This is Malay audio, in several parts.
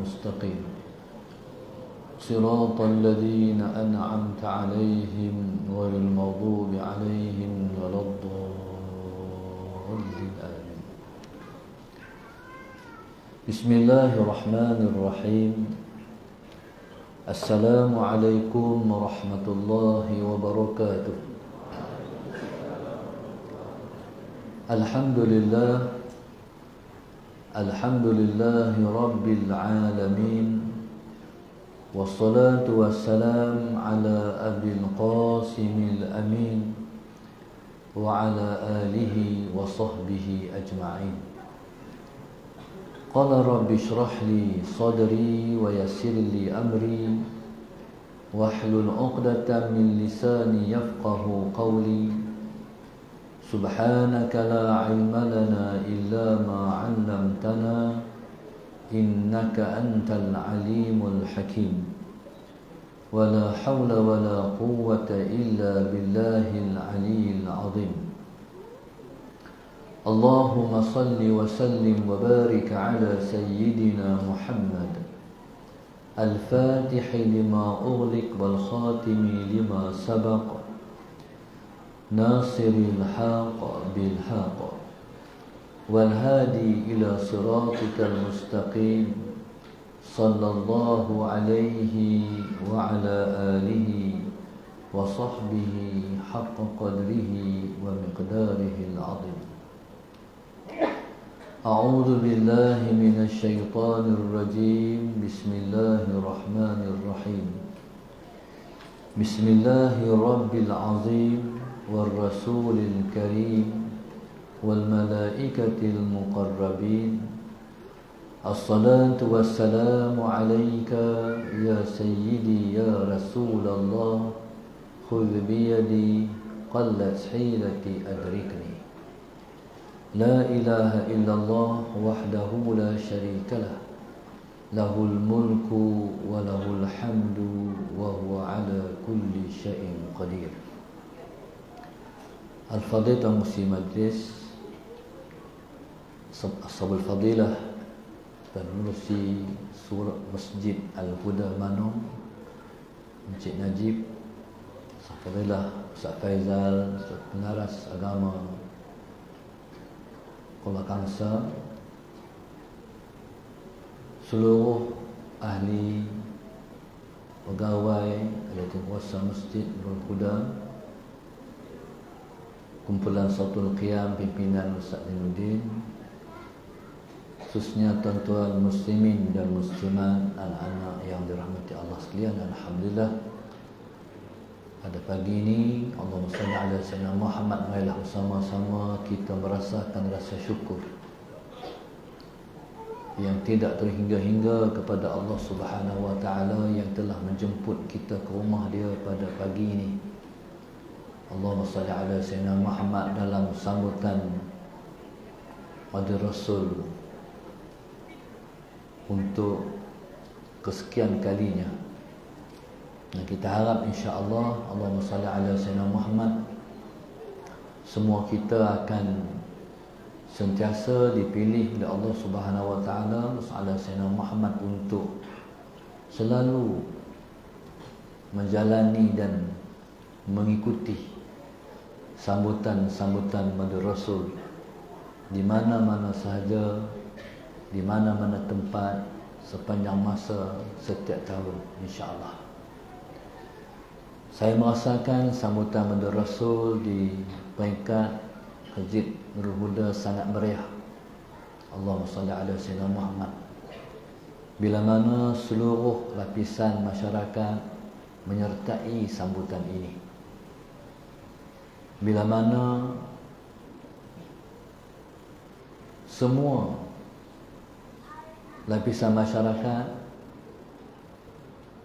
المستقيم صراط الذين أنعمت عليهم غير المغضوب عليهم ولا الضالين آمين. بسم الله الرحمن الرحيم. السلام عليكم ورحمة الله وبركاته. الحمد لله رب العالمين، والصلاة والسلام على أبي القاسم الأمين وعلى آله وصحبه أجمعين. قال رب اشرح لي صدري ويسر لي أمري واحلل عقدة من لساني يفقه قولي. سبحانك لا علم لنا إلا ما علمتنا إنك أنت العليم الحكيم. ولا حول ولا قوة إلا بالله العلي العظيم. اللهم صل وسلم وبارك على سيدنا محمد الفاتح لما أغلق والخاتم لما سبق ناصر الحق بالحق والهادي إلى صراطك المستقيم صلى الله عليه وعلى آله وصحبه حق قدره ومقداره العظيم. أعوذ بالله من الشيطان الرجيم. بسم الله الرحمن الرحيم. بسم الله رب العظيم والرسول الكريم والملائكة المقربين. الصلاة والسلام عليك يا سيدي يا رسول الله. خذ بيدي قلت حيلتي أدركني. لا إله إلا الله وحده لا شريك له، له الملك وله الحمد وهو على كل شيء قدير. Al-Fadhilah Musi Majlis, Ashabul Fadilah dan Musi Surah Masjid Al-Huda Manong, Encik Najib, Al-Fadhilah Ustaz Faizal, Ustaz Pengaras Agama Kuala Kangsar, seluruh ahli, pegawai, ahli kuasa Masjid Nurul Huda, kumpulan Sautul Qiyam pimpinan Ustaz Zainuddin, khususnya tuan-tuan muslimin dan muslimat, anak-anak yang dirahmati Allah sekalian. Alhamdulillah, pada pagi ini Allahumma salli ala sayyidina Muhammad, marilah bersama-sama kita merasakan rasa syukur yang tidak terhingga-hingga kepada Allah Subhanahu wa taala yang telah menjemput kita ke rumah dia pada pagi ini. Allahumma salli ala sayyidina Muhammad dalam sambutan pada Rasul untuk kesekian kalinya. Dan kita harap insya-Allah, Allahumma salli ala sayyidina Muhammad, semua kita akan sentiasa dipilih oleh Allah Subhanahu wa taala ala sayyidina Muhammad untuk selalu menjalani dan mengikuti sambutan-sambutan pada Rasul di mana-mana sahaja, di mana-mana tempat, sepanjang masa setiap tahun insya-Allah. Saya merasakan sambutan pada Rasul di peringkat Masjid Nurul Huda sangat meriah. Allahumma salli ala sayyidina Muhammad. Bila mana seluruh lapisan masyarakat menyertai sambutan ini, bila mana semua lapisan masyarakat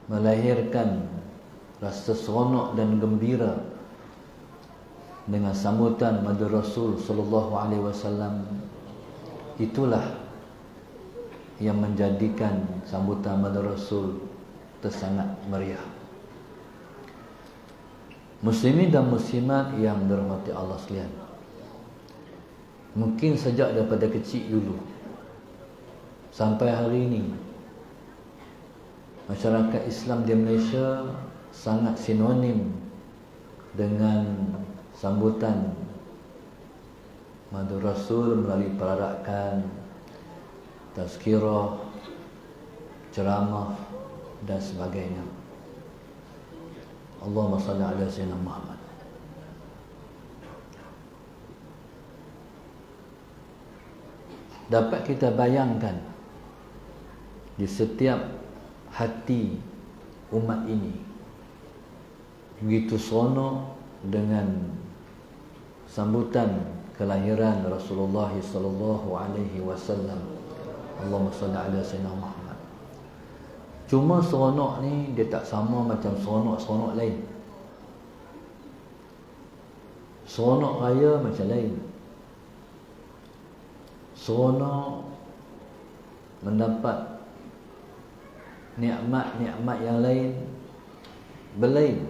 melahirkan rasa seronok dan gembira dengan sambutan pada Rasul sallallahu alaihi wasallam, itulah yang menjadikan sambutan pada Rasul tersangat meriah. Muslimin dan muslimat yang dirahmati Allah sekalian, mungkin sejak daripada kecil dulu sampai hari ini masyarakat Islam di Malaysia sangat sinonim dengan sambutan Madu Rasul melalui perarakan, tazkirah, ceramah dan sebagainya. Allahumma salli ala sayyidina Muhammad. Dapat kita bayangkan di setiap hati umat ini begitu seronok dengan sambutan kelahiran Rasulullah sallallahu alaihi wasallam. Allahumma salli ala sayyidina Muhammad. Cuma seronok ni dia tak sama macam seronok-seronok lain. Seronok raya macam lain. Seronok mendapat nikmat-nikmat yang lain berlain.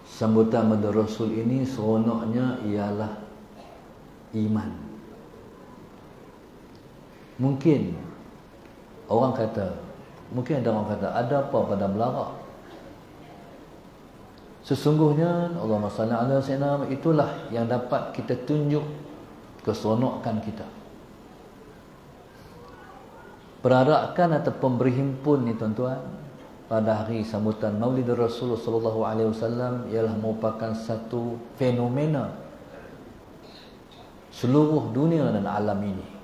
Sambutan Madu Rasul ini seronoknya ialah iman. Mungkin ada orang kata, ada apa pada melarak? Sesungguhnya Allahumma salli ala sayyidina, itulah yang dapat kita tunjuk keseronokan kita. Perarakan ataupun berhimpun ni tuan-tuan pada hari sambutan Maulid Rasulullah sallallahu alaihi wasallam ialah merupakan satu fenomena seluruh dunia dan alam ini.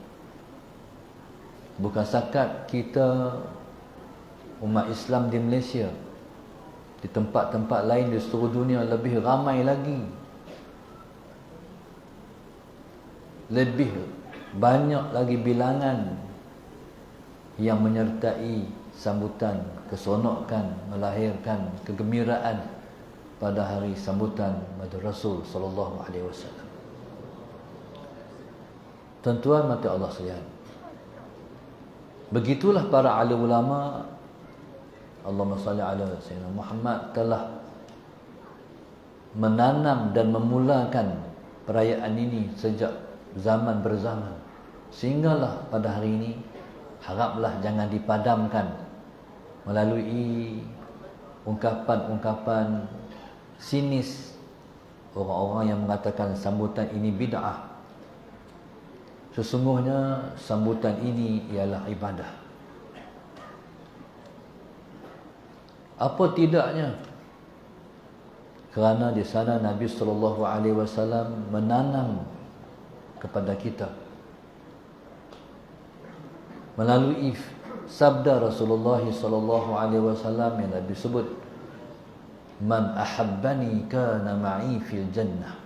Bukan sakat kita umat Islam di Malaysia, di tempat-tempat lain di seluruh dunia lebih ramai lagi, lebih banyak lagi bilangan yang menyertai sambutan keseronokan, melahirkan kegembiraan pada hari sambutan Madu Rasul sallallahu alaihi wasallam. Tuan-tuan mati Allah sekalian, begitulah para alim ulama, Allahumma salli ala sayyidina Muhammad, telah menanam dan memulakan perayaan ini sejak zaman berzaman. Sehinggalah pada hari ini, haraplah jangan dipadamkan melalui ungkapan-ungkapan sinis orang-orang yang mengatakan sambutan ini bid'ah. Sesungguhnya sambutan ini ialah ibadah. Apa tidaknya? Kerana di sana Nabi sallallahu alaihi wasallam menanam kepada kita melalui sabda Rasulullah sallallahu alaihi wasallam yang Nabi sebut, "Man ahabbani kana ma'i fil jannah."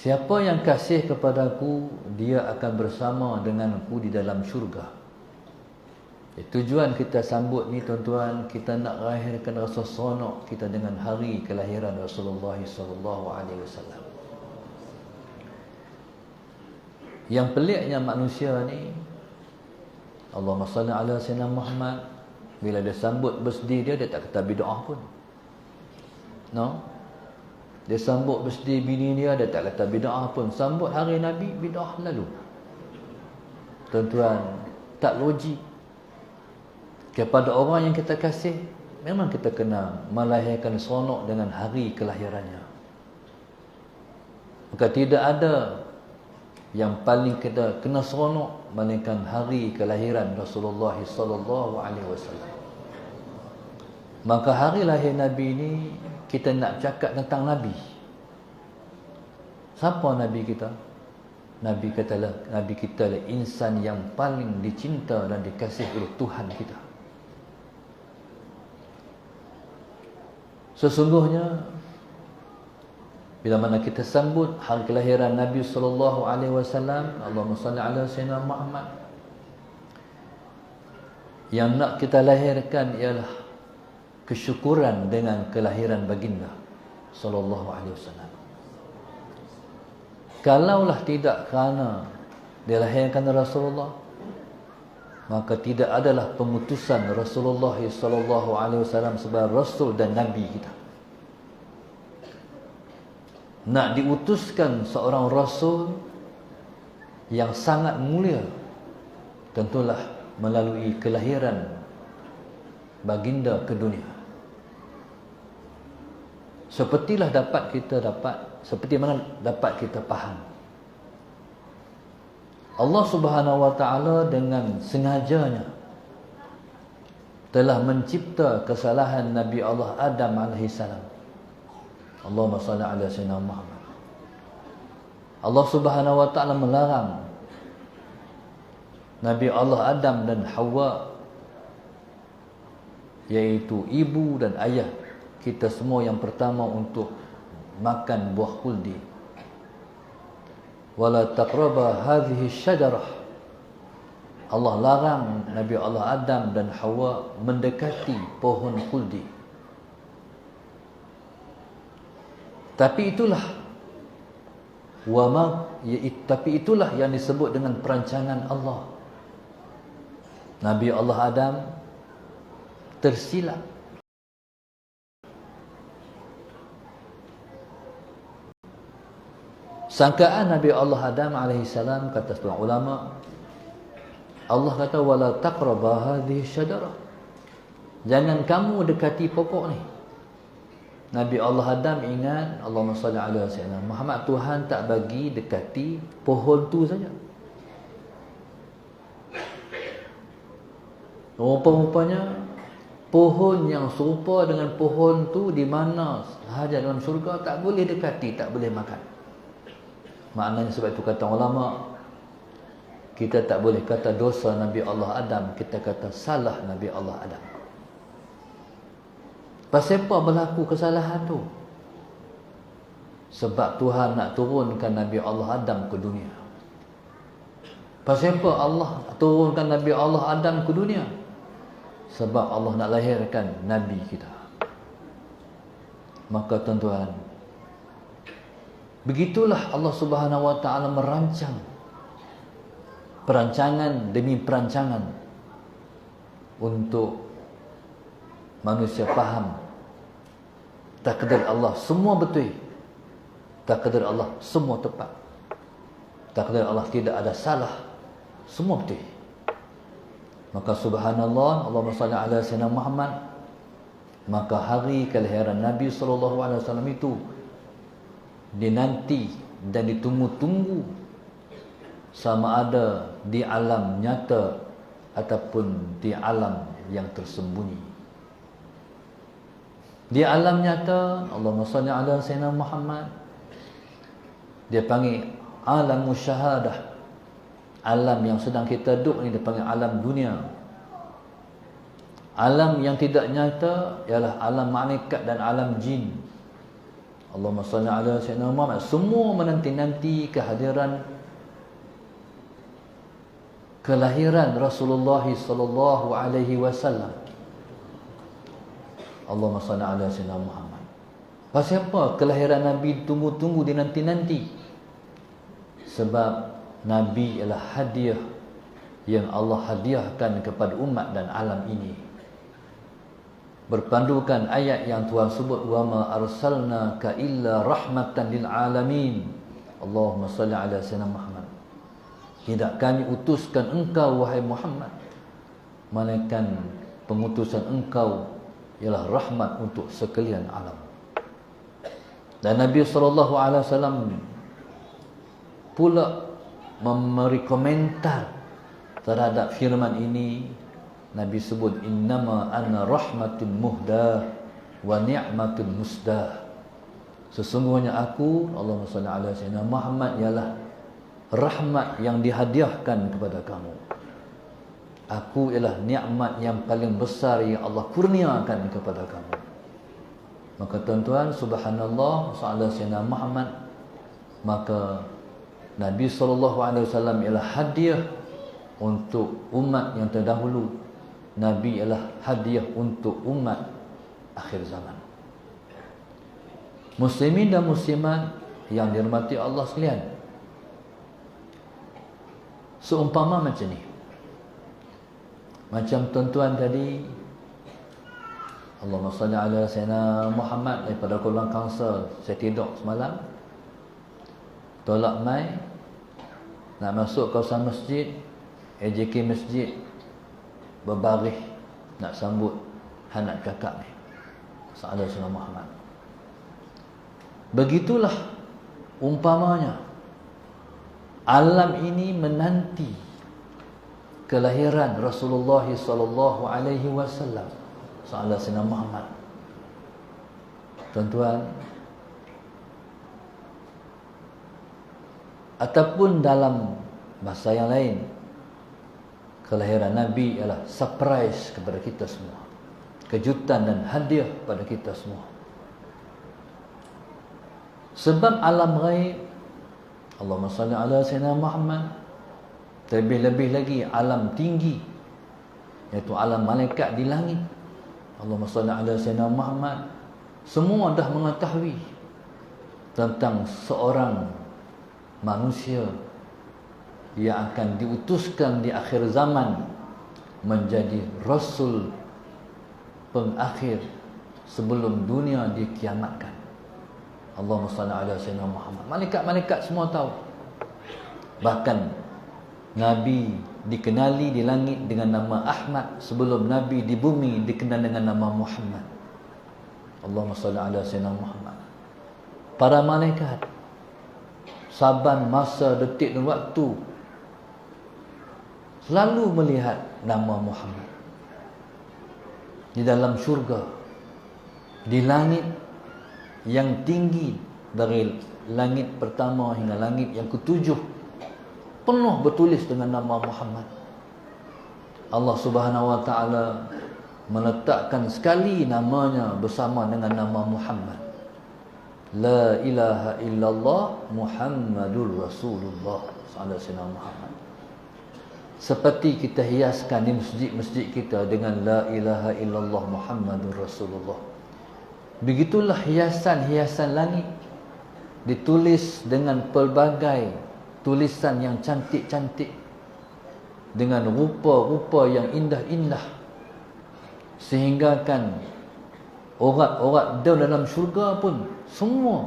Siapa yang kasih kepadaku, dia akan bersama denganku di dalam syurga. Tujuan kita sambut ni tuan-tuan, kita nak lahirkan rasa seronok kita dengan hari kelahiran Rasulullah sallallahu alaihi wasallam. Yang peliknya manusia ni, Allahumma salli ala sayyidina Muhammad, bila dia sambut birthday dia tak kata bid'ah pun. No? Dia sambut birthday bini dia tak kata bid'ah pun. Sambut hari Nabi bid'ah lalu. Tuan-tuan, tak logik. Kepada orang yang kita kasih, memang kita kena melahirkan seronok dengan hari kelahirannya. Maka tidak ada yang paling kita kena seronok melainkan hari kelahiran Rasulullah sallallahu alaihi wasallam. Maka hari lahir Nabi ini kita nak cakap tentang Nabi. Siapa Nabi kita? Nabi kita adalah insan yang paling dicinta dan dikasihi oleh Tuhan kita. Sesungguhnya bila mana kita sambut hari kelahiran Nabi sallallahu alaihi wasallam, Allahumma salli ala sayyidina Muhammad, yang nak kita lahirkan ialah kesyukuran dengan kelahiran baginda sallallahu alaihi wasallam. Kalaulah tidak kerana dilahirkan Rasulullah, maka tidak adalah pemutusan Rasulullah sallallahu alaihi wasallam sebagai rasul dan nabi kita. Nak diutuskan seorang rasul yang sangat mulia, tentulah melalui kelahiran baginda ke dunia. Seperti mana dapat kita faham, Allah Subhanahu wa taala dengan sengajanya telah mencipta kesalahan Nabi Allah Adam alaihi salam. Allahumma salli ala sayyidina Muhammad. Allah Subhanahu wa taala melarang Nabi Allah Adam dan Hawa, iaitu ibu dan ayah kita semua yang pertama, untuk makan buah khuldi. Wala taqraba hadhihi syajarah. Allah larang Nabi Allah Adam dan Hawa mendekati pohon khuldi. Tapi itulah yang disebut dengan perancangan Allah. Nabi Allah Adam tersilap. Sangkaan Nabi Allah Adam alaihi salam, kata seorang ulama, Allah kata wala taqraba hadhihi syajarah. Jangan kamu dekati pokok ni. Nabi Allah Adam ingat, Allahumma salli ala sayyidina Muhammad, Tuhan tak bagi dekati pohon tu saja. Rupa-rupanya pohon yang serupa dengan pohon tu di mana sahaja dalam syurga tak boleh dekati, tak boleh makan. Maknanya sebab itu kata ulama, kita tak boleh kata dosa Nabi Allah Adam, kita kata salah Nabi Allah Adam. Pasal apa berlaku kesalahan tu? Sebab Tuhan nak turunkan Nabi Allah Adam ke dunia. Pasal apa Allah turunkan Nabi Allah Adam ke dunia? Sebab Allah nak lahirkan Nabi kita. Maka tuan-tuan, begitulah Allah Subhanahu wa taala merancang, perancangan demi perancangan, untuk manusia faham takdir Allah semua betul, takdir Allah semua tepat, takdir Allah tidak ada salah, semua betul. Maka subhanallah, Allahumma salli ala sayyidina Muhammad, maka hari kelahiran Nabi SAW itu dinanti dan ditunggu-tunggu, sama ada di alam nyata ataupun di alam yang tersembunyi. Di alam nyata, Allahumma salli ala sayyidina Muhammad, dia panggil alam musyahadah. Alam yang sedang kita duduk ni dia panggil alam dunia. Alam yang tidak nyata ialah alam malaikat dan alam jin. Allahumma salli ala sayyidina Muhammad. Semua menanti-nanti kehadiran, kelahiran Rasulullah sallallahu alaihi wasallam. Allahumma salli ala sayyidina Muhammad. Pasal apa kelahiran Nabi tunggu-tunggu, dinanti-nanti? Sebab Nabi ialah hadiah yang Allah hadiahkan kepada umat dan alam ini. Berpandukan ayat yang Tuhan sebut, wa ma arsalnaka illa rahmatan lil alamin. Allahumma salli ala sayyidina Muhammad. Tidak kami utuskan engkau wahai Muhammad, melainkan pengutusan engkau ialah rahmat untuk sekalian alam. Dan Nabi SAW pula memberi komentar terhadap firman ini. Nabi sebut, innama ana rahmatun muhdah wa ni'matun musdah. Sesungguhnya aku, Allahumma salli ala sayyidina Muhammad, ialah rahmat yang dihadiahkan kepada kamu. Aku ialah nikmat yang paling besar yang Allah kurniakan kepada kamu. Maka tuan-tuan, subhanallah, sallallahu sayyidina Muhammad, maka Nabi SAW ialah hadiah untuk umat yang terdahulu. Nabi ialah hadiah untuk umat akhir zaman. Muslimin dan muslimat yang dirahmati Allah sekalian, seumpama macam ni, macam tuan-tuan tadi, Allahumma salli ala sayyidina Muhammad, daripada Kuala Kangsar saya tidur semalam, tolak mai nak masuk kawasan masjid, AJK masjid, berbaris nak sambut anak kakak ni, Sayyidina Rasulullah Muhammad. Begitulah umpamanya alam ini menanti kelahiran Rasulullah sallallahu alaihi wasallam, Sayyidina Rasulullah Muhammad. Tuan-tuan, ataupun dalam bahasa yang lain, kelahiran Nabi ialah surprise kepada kita semua, kejutan dan hadiah pada kita semua. Sebab alam ghaib, Allahumma salli ala Sayyidina Muhammad, terlebih-lebih lagi alam tinggi, iaitu alam malaikat di langit, Allahumma salli ala Sayyidina Muhammad, semua dah mengetahui tentang seorang manusia yang akan diutuskan di akhir zaman menjadi Rasul pengakhir sebelum dunia dikiamatkan. Allahumma salli ala Sayyidina Muhammad. Malaikat-malaikat semua tahu. Bahkan Nabi dikenali di langit dengan nama Ahmad sebelum Nabi di bumi dikenal dengan nama Muhammad. Allahumma salli ala Sayyidina Muhammad. Para malaikat saban masa, detik dan waktu selalu melihat nama Muhammad di dalam syurga, di langit yang tinggi, dari langit pertama hingga langit yang ketujuh, penuh bertulis dengan nama Muhammad. Allah Subhanahu wa taala meletakkan sekali namanya bersama dengan nama Muhammad. La ilaha illallah Muhammadur Rasulullah sallallahu alaihi wasallam. Seperti kita hiaskan di masjid-masjid kita dengan la ilaha illallah Muhammadur Rasulullah. Begitulah hiasan-hiasan langit ditulis dengan pelbagai tulisan yang cantik-cantik, dengan rupa-rupa yang indah-indah, sehingga kan orang-orang dalam syurga pun semua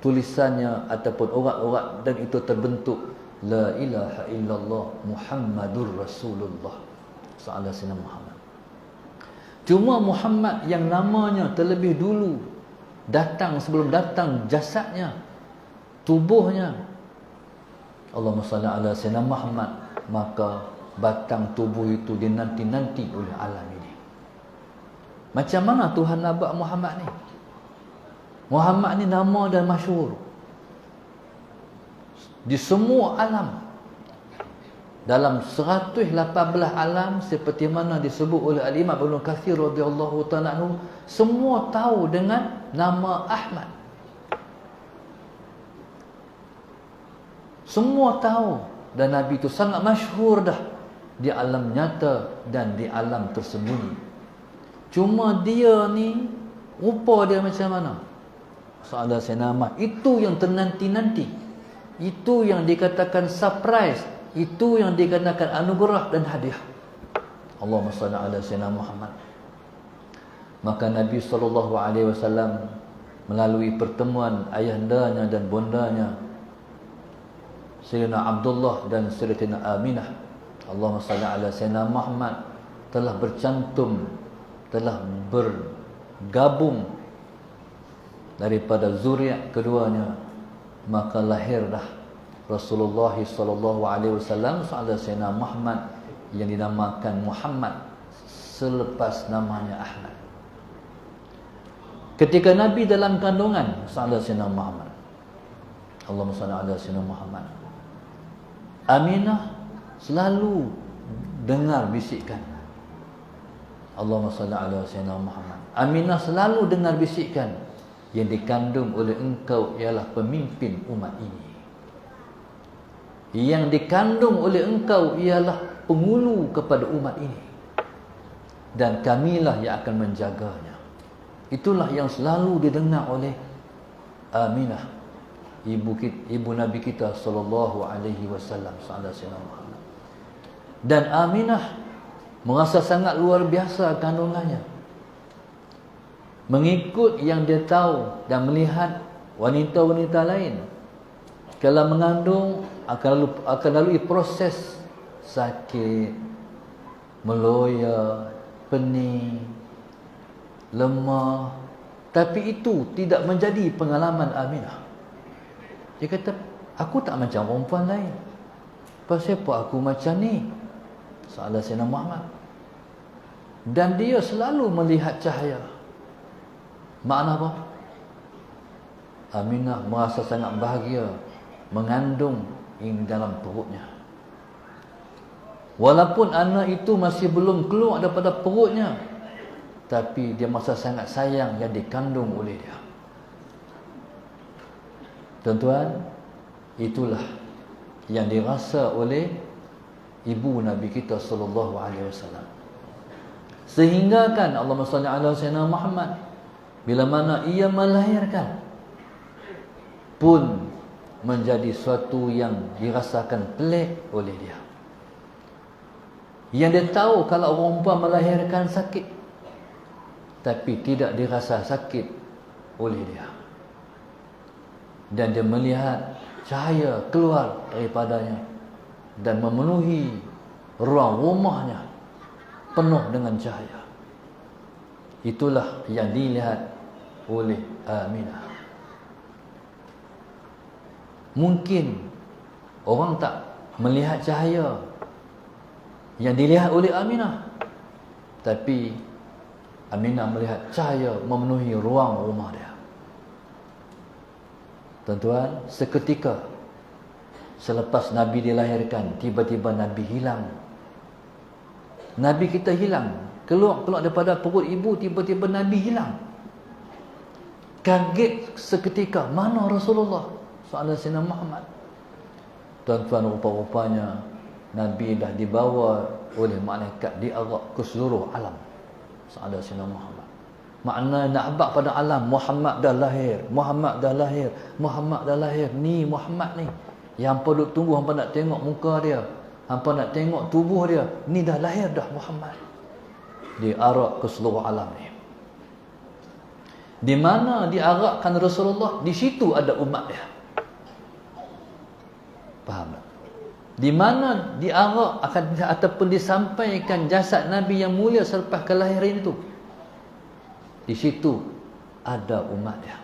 tulisannya ataupun orang-orang dan itu terbentuk la ilaha illallah Muhammadur Rasulullah sallallahu alaihi wasallam. Cuma Muhammad yang namanya terlebih dulu datang sebelum datang jasadnya, tubuhnya. Allahumma salli ala Sayyidina Muhammad, maka batang tubuh itu dinanti-nanti oleh alam ini. Macam mana Tuhan nak buat Muhammad ni? Muhammad ni nama dan masyhur di semua alam. Dalam 118 alam, seperti mana disebut oleh Al-Imam Ibnu Katsir radhiyallahu ta'ala anhu, semua tahu dengan nama Ahmad. Semua tahu, dan Nabi itu sangat masyhur dah di alam nyata dan di alam tersembunyi. Cuma dia ni, rupa dia macam mana? Soalan saya nama, itu yang ternanti-nanti. Itu yang dikatakan surprise. Itu yang dikatakan anugerah dan hadiah. Allahumma salli ala Sayyidina Muhammad. Maka Nabi SAW melalui pertemuan ayahandanya dan bondanya Sayyidina Abdullah dan Sayyidina Aminah, Allahumma salli ala Sayyidina Muhammad, telah bercantum, telah bergabung daripada zuriat keduanya. Maka lahirlah Rasulullah sallallahu alaihi wasallam Sayyidina Muhammad yang dinamakan Muhammad selepas namanya Ahmad. Ketika Nabi dalam kandungan Sayyidina Muhammad, Allahumma salli ala Sayyidina Muhammad, Aminah selalu dengar bisikan Allahumma salli ala Sayyidina Muhammad. Aminah selalu dengar bisikan, yang dikandung oleh engkau ialah pemimpin umat ini. Yang dikandung oleh engkau ialah penghulu kepada umat ini, dan kamilah yang akan menjaganya. Itulah yang selalu didengar oleh Aminah, ibu Nabi kita sallallahu alaihi wasallam. Dan Aminah merasa sangat luar biasa kandungannya, mengikut yang dia tahu dan melihat wanita-wanita lain kalau mengandung akan lalui proses sakit, meloya, pening, lemah. Tapi itu tidak menjadi pengalaman Aminah. Dia kata, aku tak macam perempuan lain. Pasal apa aku macam ni? Soalan Sayyidina Muhammad. Dan dia selalu melihat cahaya. Makna apa? Aminah merasa sangat bahagia mengandung ini dalam perutnya. Walaupun anak itu masih belum keluar daripada perutnya, tapi dia merasa sangat sayang yang dikandung oleh dia. Tuan-tuan, itulah yang dirasa oleh ibu Nabi kita sallallahu alaihi wasallam. Sehingga kan Allahumma salli ala sayyidina Muhammad, bila mana ia melahirkan pun menjadi suatu yang dirasakan pelik oleh dia. Yang dia tahu kalau orang perempuan melahirkan sakit, tapi tidak dirasa sakit oleh dia. Dan dia melihat cahaya keluar daripadanya dan memenuhi ruang rumahnya penuh dengan cahaya. Itulah yang dilihat oleh Aminah. Mungkin orang tak melihat cahaya yang dilihat oleh Aminah, tapi Aminah melihat cahaya memenuhi ruang rumah dia. Tuan-tuan, seketika selepas Nabi dilahirkan, tiba-tiba Nabi hilang. Nabi kita hilang. Keluar daripada perut ibu, tiba-tiba Nabi hilang. Kaget seketika, mana Rasulullah sallallahu alaihi Muhammad? Tuan-tuan, rupa-rupanya Nabi dah dibawa oleh malaikat diarak ke seluruh alam sallallahu alaihi Muhammad. Makna nak habaq pada alam, Muhammad dah lahir, Muhammad dah lahir, Muhammad dah lahir. Ni Muhammad ni yang hampa duk tunggu, hampa nak tengok muka dia, hampa nak tengok tubuh dia. Ni dah lahir dah Muhammad. Diarak ke seluruh alam ni. Di mana diarakkan Rasulullah, di situ ada umat dia. Faham tak? Di mana diarak akan ataupun disampaikan jasad Nabi yang mulia selepas kelahiran itu, di situ ada umat dia.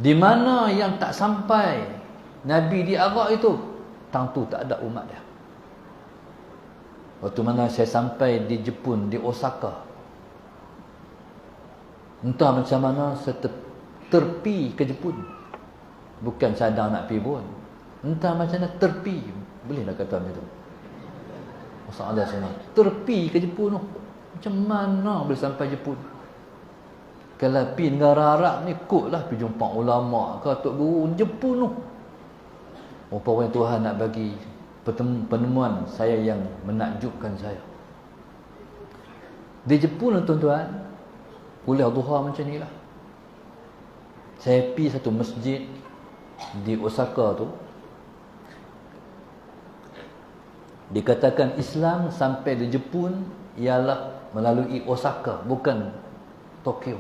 Di mana yang tak sampai Nabi diarak itu, tentu tak ada umat dia. Waktu mana saya sampai di Jepun, di Osaka, entah macam mana saya terpi ke Jepun. Bukan cadang nak pergi pun, entah macam mana terpi, boleh nak kata macam tu. Masalah sana terpi ke Jepun tu. Macam mana boleh sampai Jepun? Kalau pergi negara Arab ni, kotlah pergi jumpa ulama ke Tok Guru Jepun tu. Rupanya Tuhan nak bagi penemuan saya yang menakjubkan saya. Di Jepun, tuan-tuan, kuliah duha macam ni lah. Saya pergi satu masjid di Osaka tu. Dikatakan Islam sampai di Jepun ialah melalui Osaka, bukan Tokyo.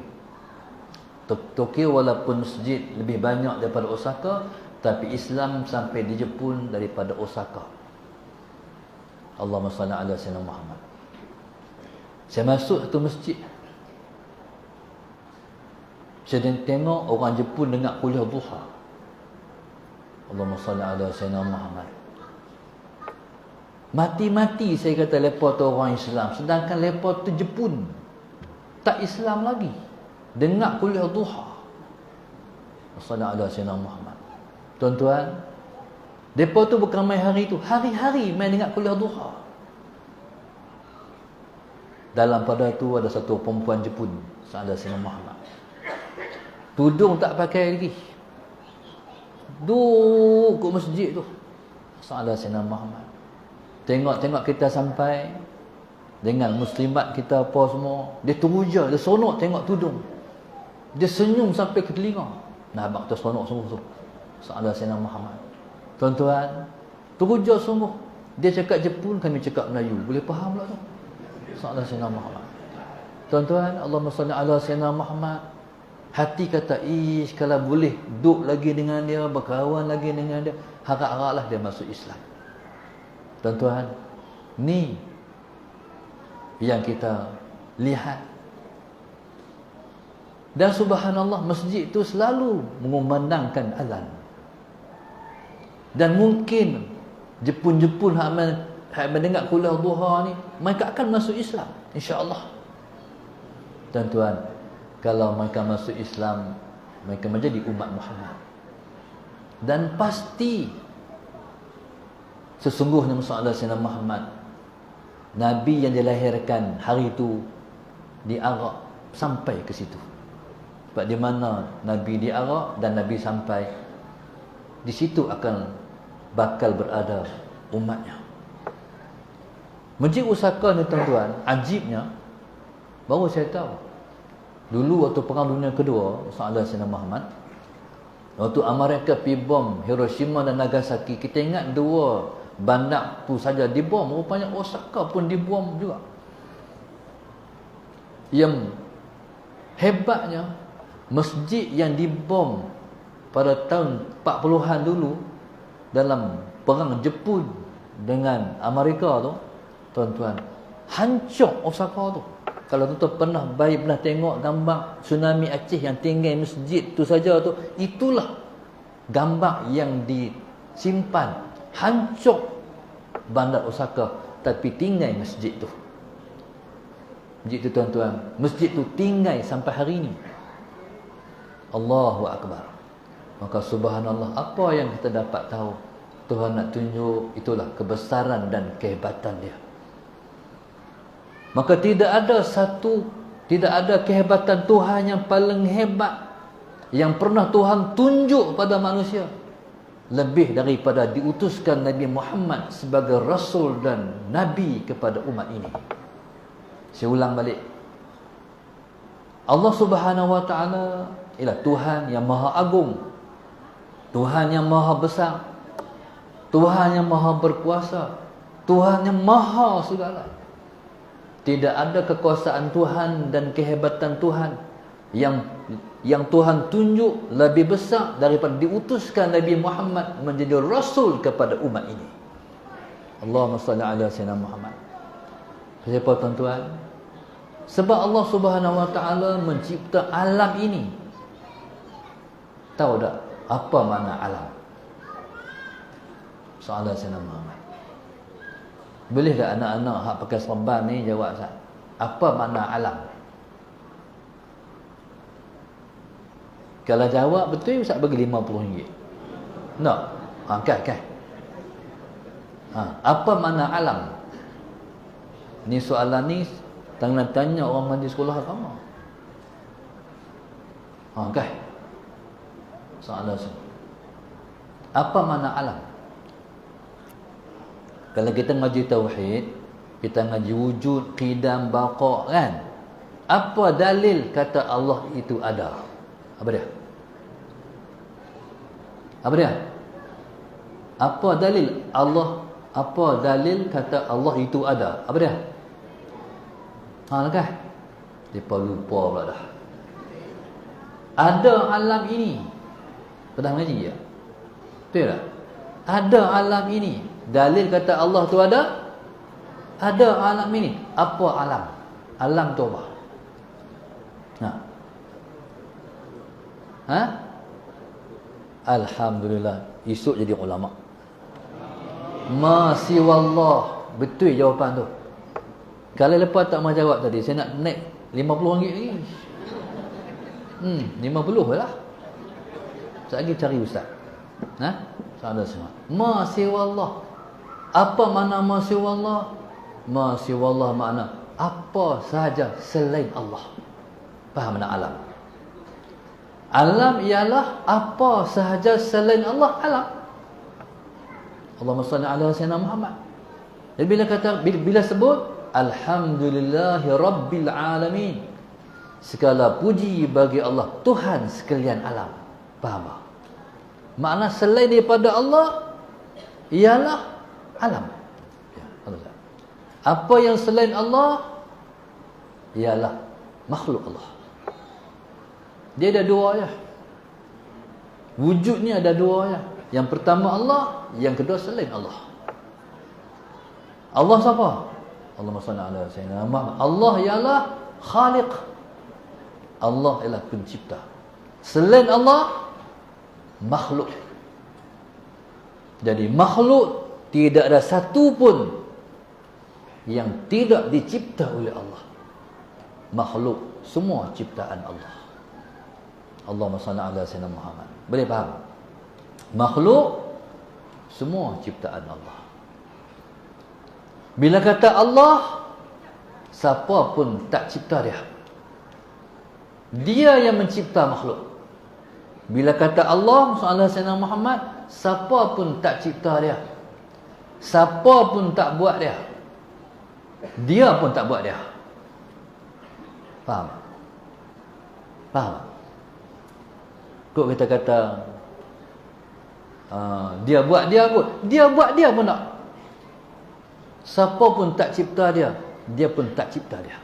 Tokyo walaupun masjid lebih banyak daripada Osaka, tapi Islam sampai di Jepun daripada Osaka. Allahumma salli ala sayyidina Muhammad. Saya masuk satu masjid, saya tengok orang Jepun dengar kuliah duha. Allahumma salli ala sayyidina Muhammad. Mati-mati saya kata lepas tu orang Islam, sedangkan lepas tu Jepun tak Islam lagi, dengar kuliah duha. Sallallahu alaihi wasallam Muhammad. Tuan-tuan, depa tu bukan main hari tu, hari-hari main dengar kuliah duha. Dalam pada tu ada satu perempuan Jepun, sallallahu alaihi wasallam Muhammad. Tudung tak pakai lagi, duduk kat masjid tu, sallallahu alaihi wasallam Muhammad. Tengok kita sampai dengan muslimat kita apa semua, dia teruja, dia sonok tengok tudung, dia senyum sampai ke telinga. Nah, abang tu sonok sungguh tu, sallallahu alaihi wasallam Muhammad. Tuan-tuan, teruja sungguh. Dia cakap Jepun, kami cakap Melayu, boleh faham pula tu, sallallahu alaihi wasallam Muhammad. Tuan-tuan, Allahumma salli ala sayyidina Muhammad. Hati kata, ish, kalau boleh duduk lagi dengan dia, berkawan lagi dengan dia, harap-haraplah dia masuk Islam. Tuan-tuan, ni yang kita lihat. Dan subhanallah, masjid itu selalu mengumandangkan azan. Dan mungkin Jepun-Jepun hak mendengar kuliah duha ni, mereka akan masuk Islam, insya-Allah. Dan tuan, kalau mereka masuk Islam, mereka menjadi umat Muhammad. Dan pasti sesungguhnya Sayyidina Muhammad, Nabi yang dilahirkan hari itu di Arab sampai ke situ. Sebab di mana Nabi di Arab dan Nabi sampai, di situ akan bakal berada umatnya. Masjid Osaka ni tuan-tuan, ajibnya, baru saya tahu. Dulu waktu Perang Dunia Kedua, Sayyidina Muhammad, waktu Amerika pergi bom Hiroshima dan Nagasaki, kita ingat dua bandar tu saja dibom, rupanya Osaka pun dibom juga. Yang hebatnya, masjid yang dibom pada tahun 40-an dulu dalam perang Jepun dengan Amerika tu, tuan-tuan, hancur Osaka tu. Kalau tuan-tuan pernah tengok gambar tsunami Aceh yang tinggal masjid tu saja tu, itulah gambar yang disimpan. Hancur bandar Osaka, tapi tinggal masjid tu. Masjid tu tuan-tuan, masjid tu tinggal sampai hari ini. Allahu Akbar. Maka subhanallah, apa yang kita dapat tahu, Tuhan nak tunjuk itulah kebesaran dan kehebatan dia. Maka tidak ada kehebatan Tuhan yang paling hebat yang pernah Tuhan tunjuk pada manusia, lebih daripada diutuskan Nabi Muhammad sebagai Rasul dan Nabi kepada umat ini. Saya ulang balik, Allah Subhanahu Wa Ta'ala ialah Tuhan yang Maha Agung, Tuhan yang Maha Besar, Tuhan yang Maha Berkuasa, Tuhan yang Maha segala. Tidak ada kekuasaan Tuhan dan kehebatan Tuhan yang Tuhan tunjuk lebih besar daripada diutuskan Nabi Muhammad menjadi Rasul kepada umat ini. Allahumma salli ala sayyidina Muhammad. Siapa tuan-tuan? Sebab Allah Subhanahu Wa Ta'ala mencipta alam ini. Tahu tak apa makna alam? Soalan sayyidina Muhammad. Boleh tak anak-anak hak pakai serban ni jawab Ustaz? Apa makna alam? Kalau jawab betul, Ustaz bagi RM50. No. Kan. Apa makna alam? Ni soalan ni tanya orang mandi sekolah agama. Kan. Soalan tu. Apa makna alam? Kalau kita ngaji tauhid, kita ngaji wujud, qidam, baqa' kan? Apa dalil kata Allah itu ada? Apa dia? Apa dalil Allah? Apa dalil kata Allah itu ada? Apa dia? Kan? Depa lupa pula dah. Ada alam ini. Pernah ngaji ya? Betul tak? Ada alam ini. Dalil kata Allah tu ada? Ada alam ini. Apa alam? Alam tu apa? Alhamdulillah, esok jadi ulama. Masiwallah. Betul jawapan tu. Kalau lepas tak mahu jawab tadi, saya nak naik RM50 lagi. 50 lah. Sekejap lagi cari ustaz. Ada semua. Masiwallah. Apa makna masiwallah? Masiwallah makna apa sahaja selain Allah. Faham makna alam? Alam ialah apa sahaja selain Allah. Alam. Allahumma salli ala sayyidina Muhammad. Jadi bila sebut alhamdulillahi rabbil alamin, segala puji bagi Allah, Tuhan sekalian alam. Faham tak? Makna selain daripada Allah ialah alam. Apa yang selain Allah ialah makhluk Allah. Dia ada dua ya. Wujudnya ada dua ya. Yang pertama Allah, yang kedua selain Allah. Allah siapa? Allahumma salli ala sayyidina Muhammad. Allah ialah khaliq. Allah ialah pencipta. Selain Allah, makhluk. Jadi makhluk tidak ada satu pun yang tidak dicipta oleh Allah. Makhluk semua ciptaan Allah. Allahumma salli ala sayyidina Muhammad. Boleh faham? Makhluk semua ciptaan Allah. Bila kata Allah, siapa pun tak cipta dia. Dia yang mencipta makhluk. Bila kata Allah, sallallahu alaihi wasallam Muhammad, siapa pun tak cipta dia. Siapa pun tak buat dia. Dia pun tak buat dia. Faham? Faham? Kok kita kata dia buat dia kot. Dia buat dia pun tak. Siapa pun tak cipta dia, dia pun tak cipta dia.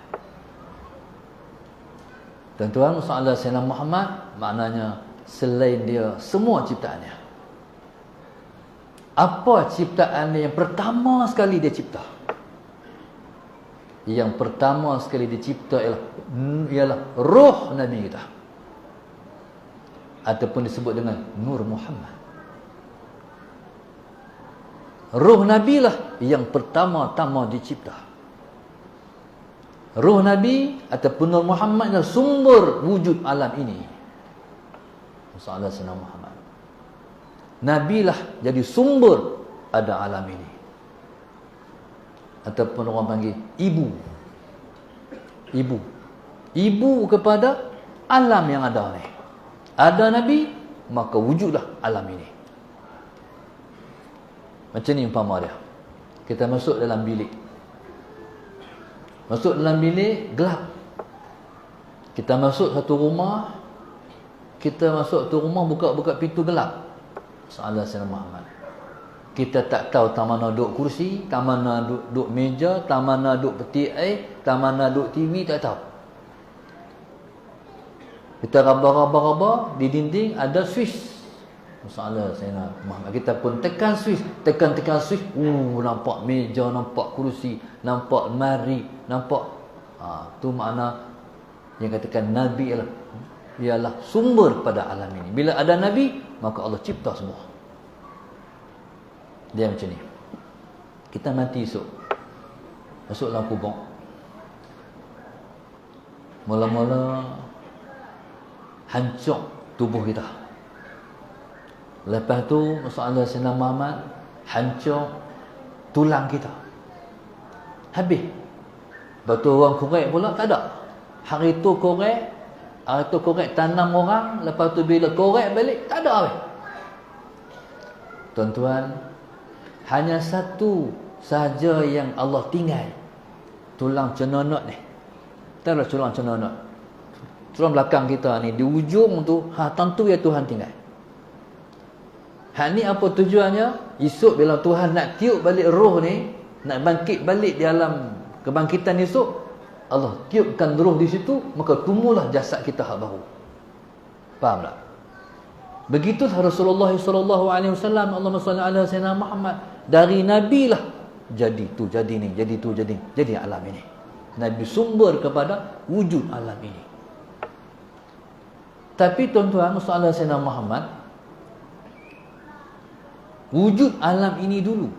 Tuan-tuan, sallallahu alaihi wasallam Muhammad maknanya selain dia semua ciptaannya. Apa ciptaan yang pertama sekali dia cipta? Yang pertama sekali dia cipta ialah roh Nabi kita, ataupun disebut dengan Nur Muhammad. Roh Nabi lah yang pertama-tama dicipta. Roh Nabi ataupun Nur Muhammad adalah sumber wujud alam ini. Sallallahu alaihi wasallam Muhammad. Nabi lah jadi sumber ada alam ini. Ataupun orang panggil ibu. Ibu. Ibu kepada alam yang ada ni. Ada Nabi, maka wujudlah alam ini. Macam ni umpama dia. Kita masuk dalam bilik. Masuk dalam bilik, gelap. Kita masuk satu rumah, kita masuk satu rumah, buka pintu gelap. Sallallahu alaihi wasallam Muhammad. Kita tak tahu tak mana duduk kursi, tak mana duduk meja, tak mana duduk peti air, tak mana duduk TV, tak tahu. Kita raba-raba di dinding ada switch. Sallallahu alaihi wasallam Muhammad. Kita pun tekan switch, tekan switch. Nampak meja, nampak kursi, nampak lemari, nampak. Tu makna yang katakan Nabi ialah sumber pada alam ini. Bila ada Nabi, maka Allah cipta semua. Dia macam ni. Kita mati esok, masuk dalam kubur. Mula-mula hancur tubuh kita. Lepas tu Rasulullah SAW Muhammad hancur tulang kita. Habis. Lepas tu orang korek pula tak ada. Hari tu korek tanam orang. Lepas tu bila korek balik tak ada habis. Tuan-tuan, hanya satu sahaja yang Allah tinggal. Tulang cenonot ni. Tak ada tulang cenonot. Tulang belakang kita ni di ujung tu, tentu ya Tuhan tinggal. Hak ni apa tujuannya? Esok bila Tuhan nak tiup balik roh ni, nak bangkit balik di alam kebangkitan esok, Allah tiupkan roh di situ, maka tumbuhlah jasad kita hak baru. Faham tak? Begitu Rasulullah sallallahu alaihi wasallam, Allahumma salli ala sayyidina Muhammad, dari Nabi lah jadi tu jadi ni, jadi tu jadi alam ini. Nabi sumber kepada wujud alam ini. Tapi tuan-tuan, sallallahu alaihi wasallam Muhammad, wujud alam ini dulu.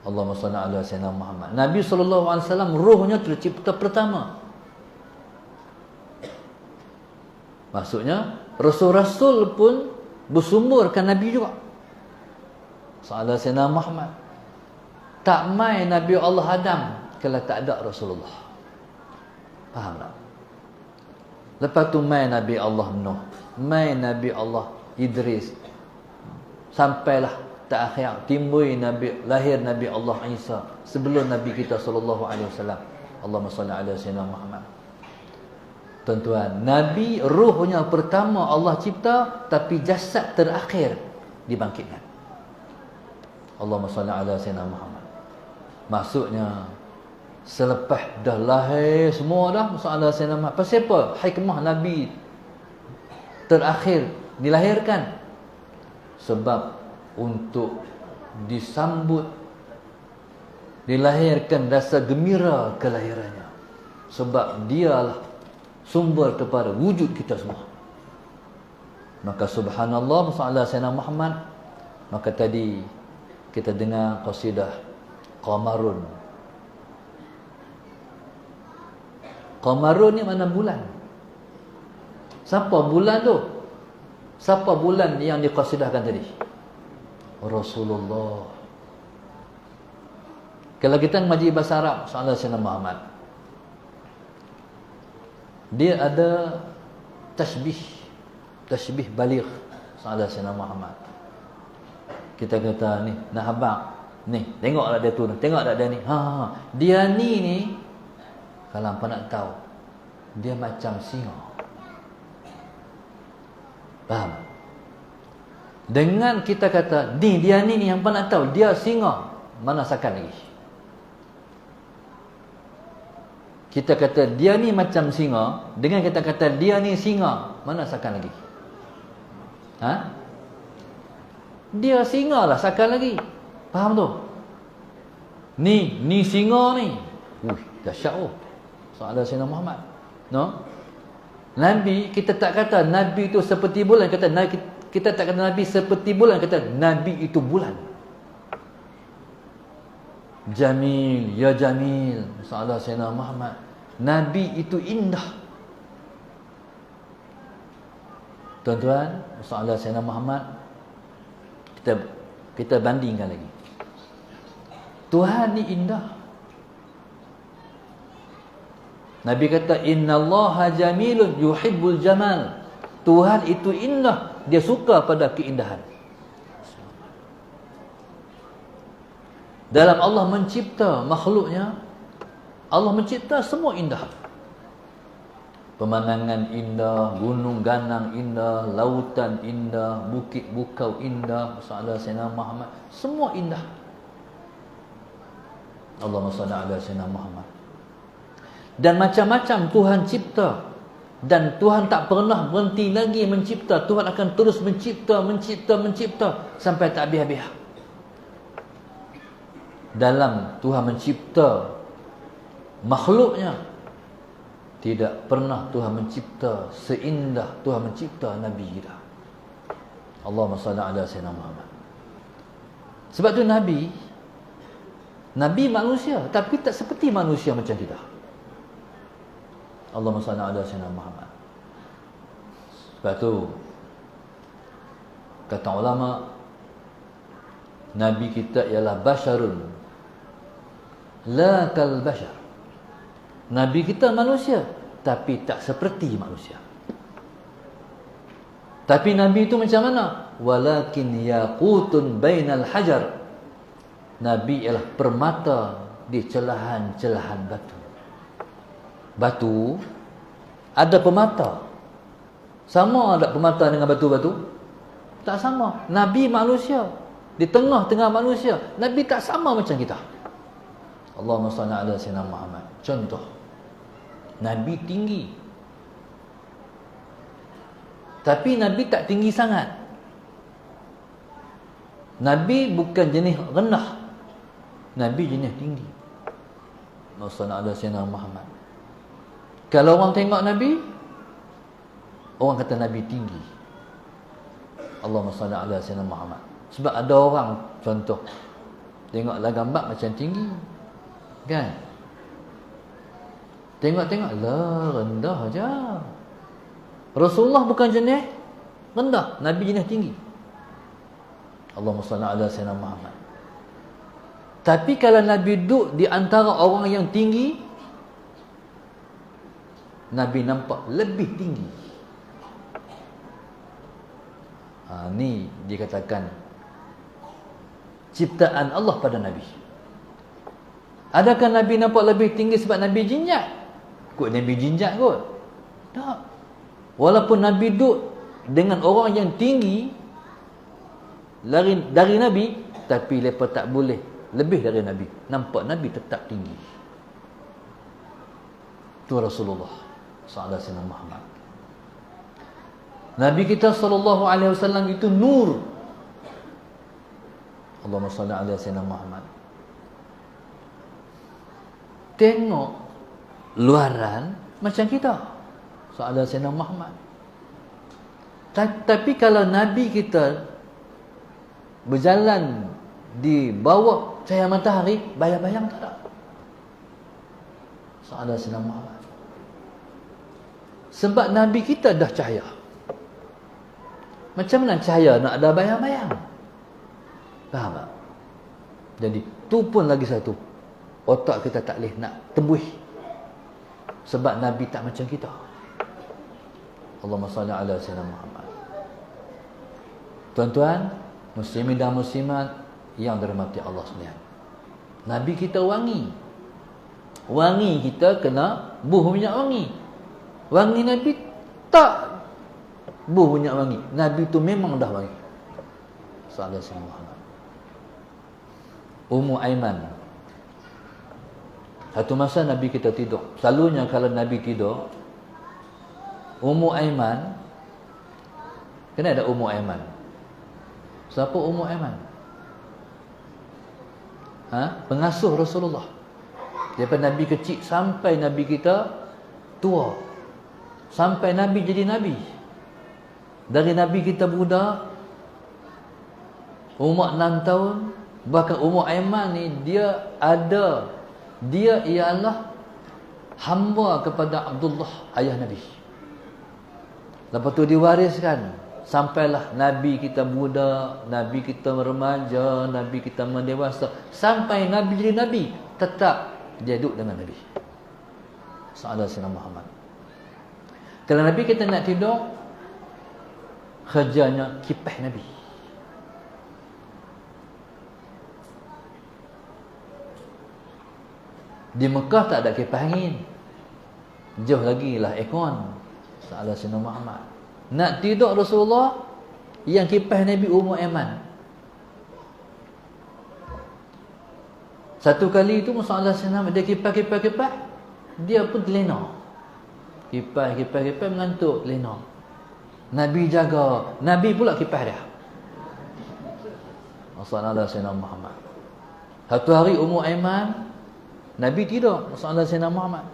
Allahumma salli ala sayyidina Muhammad. Nabi sallallahu alaihi wasallam rohnya tercipta pertama. Maksudnya rasul-rasul pun bersumberkan Nabi juga. Sallallahu alaihi wasallam Muhammad. Tak main Nabi Allah Adam kalau tak ada Rasulullah. Faham tak? Lepas tu main Nabi Allah Nuh, main Nabi Allah Idris. Sampailah terakhir timbul lahir Nabi Allah Isa sebelum Nabi kita sallallahu alaihi wasallam. Allahumma salli ala sayyidina Muhammad. Tuan-tuan, Nabi ruhnya pertama Allah cipta, tapi jasad terakhir dibangkitkan. Allahumma salli ala sayyidina Muhammad. Maksudnya selepas dah lahir semua dah sallallahu alaihi wasallam. Pasal apa? Hikmah Nabi terakhir dilahirkan sebab untuk disambut dilahirkan rasa gembira kelahirannya, sebab dialah sumber kepada wujud kita semua. Maka subhanallah sallallahu alaihi Muhammad. Maka tadi kita dengar qasidah Qamarun. Qamarun ni mana bulan? Siapa bulan tu? Siapa bulan yang diqasidahkan tadi? Rasulullah. Kalau kita mengaji bahasa Arab sallallahu alaihi Muhammad, dia ada tashbih baligh sallallahu alaihi Muhammad. Kita kata ni, nak habaq ni, tengoklah dia tu, tengok tak dia ni. Dia ni kalau hangpa nak tahu, dia macam singa. Faham? Dengan kita kata dia ni hangpa nak tahu dia singa, mana sakan lagi. Kita kata dia ni macam singa, dengan kita kata dia ni singa, mana sakan lagi? Dia singa lah, sakan lagi. Faham tu? Ni singa ni. Dahsyat oh. Soalan Sayyidina Muhammad. No? Nabi, kita tak kata Nabi itu seperti bulan. Kita tak kata Nabi seperti bulan. Kata Nabi itu bulan. Jamil, ya Jamil. Soalan Sayyidina Muhammad. Nabi itu indah. Tuan-tuan, soalan Sayyidina Muhammad, kita bandingkan lagi. Tuhan ni indah. Nabi kata innallaha jamilun yuhibbul jamal. Tuhan itu indah, dia suka pada keindahan. Dalam Allah mencipta makhluknya, Allah mencipta semua indah. Pemandangan indah, gunung ganang indah, lautan indah, bukit bukau indah, sallallahu alaihi Muhammad, semua indah. Allahumma salli ala sayyidina Muhammad. Dan macam-macam Tuhan cipta, dan Tuhan tak pernah berhenti lagi mencipta. Tuhan akan terus mencipta sampai tak habis-habis. Dalam Tuhan mencipta makhluknya, tidak pernah Tuhan mencipta seindah Tuhan mencipta Nabi kita. Allahumma salli ala sayyidina Muhammad. Sebab tu Nabi manusia, tapi tak seperti manusia macam kita. Allahumma salli ala sayyidina Muhammad. Sebab tu kata ulama, Nabi kita ialah basyarun la kal bashar. Nabi kita manusia, tapi tak seperti manusia. Tapi Nabi itu macam mana? Walakin yaqutun bainal hajar. Nabi ialah permata di celahan-celahan batu. Batu ada permata. Sama ada permata dengan batu-batu? Tak sama. Nabi manusia, di tengah-tengah manusia. Nabi tak sama macam kita. Allahumma salli ala sayyidina Muhammad. Contoh, Nabi tinggi, tapi Nabi tak tinggi sangat. Nabi bukan jenis rendah, Nabi jenis tinggi. Allahumma salli ala sayyidina Muhammad. Kalau orang tengok Nabi, orang kata Nabi tinggi. Allahumma salli ala sayyidina Muhammad. Sebab ada orang, contoh, tengoklah gambar macam tinggi, kan? Tengok-tengok lah, rendah aja. Rasulullah bukan jenis rendah, Nabi jenis tinggi. Allahumma salli ala sayyidina Muhammad. Tapi kalau Nabi duduk di antara orang yang tinggi, Nabi nampak lebih tinggi. Ni dikatakan ciptaan Allah pada Nabi. Adakah Nabi nampak lebih tinggi sebab Nabi jinjat? Kot Nabi jinjat kot? Tak. Walaupun Nabi duduk dengan orang yang tinggi dari Nabi, tapi mereka tak boleh lebih dari Nabi. Nampak Nabi tetap tinggi. Itu Rasulullah sallallahu alaihi wasallam. Nabi kita sallallahu alaihi wasallam itu nur. Allahumma salli ala sayyidina Muhammad. tengok luaran macam kita. Soalan Sayyidina Muhammad. Tapi kalau Nabi kita berjalan di bawah cahaya matahari, bayang-bayang tak ada. Soalan Sayyidina Muhammad. Sebab Nabi kita dah cahaya. Macam mana cahaya nak ada bayang-bayang? Faham tak? Jadi tu pun lagi satu, otak kita tak boleh nak tembus. Sebab Nabi tak macam kita. Allahumma salli ala Sayyidina Muhammad. Tuan-tuan, muslimin dan muslimat yang dirahmati Allah sekalian, Nabi kita wangi. Wangi kita kena buh minyak wangi. Wangi Nabi tak buh minyak wangi. Nabi tu memang dah wangi. Sallallahu alaihi wasallam. Ummu Aiman. Satu masa Nabi kita tidur. Selalunya kalau Nabi tidur, Ummu Aiman, kena ada Ummu Aiman. Siapa Ummu Aiman? Pengasuh Rasulullah. Daripada Nabi kecil sampai Nabi kita tua. Sampai Nabi jadi Nabi. Dari Nabi kita budak, umur 6 tahun. Bahkan Ummu Aiman ni dia ialah hamba kepada Abdullah, ayah Nabi. Lepas tu diwariskan sampailah Nabi kita muda, Nabi kita remaja, Nabi kita mendewasa, sampai Nabi jadi Nabi, tetap dia duduk dengan Nabi sallallahu alaihi wasallam Muhammad. Kalau Nabi kita nak tidur, kerjanya kipas Nabi. Di Mekah tak ada kipas angin, jauh lagi lah aircon sallallahu alaihi wasallam Muhammad. Nak tidur Rasulullah, yang kipas Nabi Ummu Aiman. Satu kali itu Sallallahu alaihi wasallam dia kipas, dia pun terlena. Kipas mengantuk, terlena. Nabi jaga, Nabi pula kipas dia. Sallallahu alaihi wasallam Muhammad. Satu hari Ummu Aiman, Nabi tidur, Sallallahu alaihi wasallam Muhammad.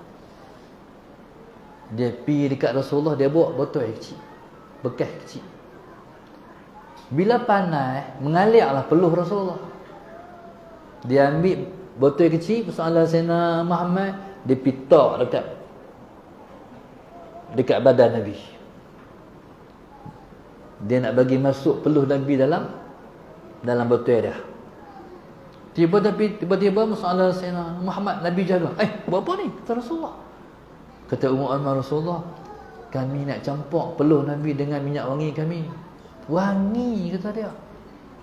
Dia pergi dekat Rasulullah, dia bawa botol air kecil, bekas kecil. Bila panas, mengalirlah peluh Rasulullah. Dia ambil botol air kecil, Sallallahu alaihi wasallam Muhammad, dia pitak dekat badan Nabi. Dia nak bagi masuk peluh Nabi dalam botol air dia. Tiba-tiba Sallallahu alaihi wasallam Muhammad, Nabi jaga. Buat apa ni? Kata Rasulullah. Kata Ummu Aiman, Rasulullah, kami nak campur peluh Nabi dengan minyak wangi kami. Wangi, kata dia.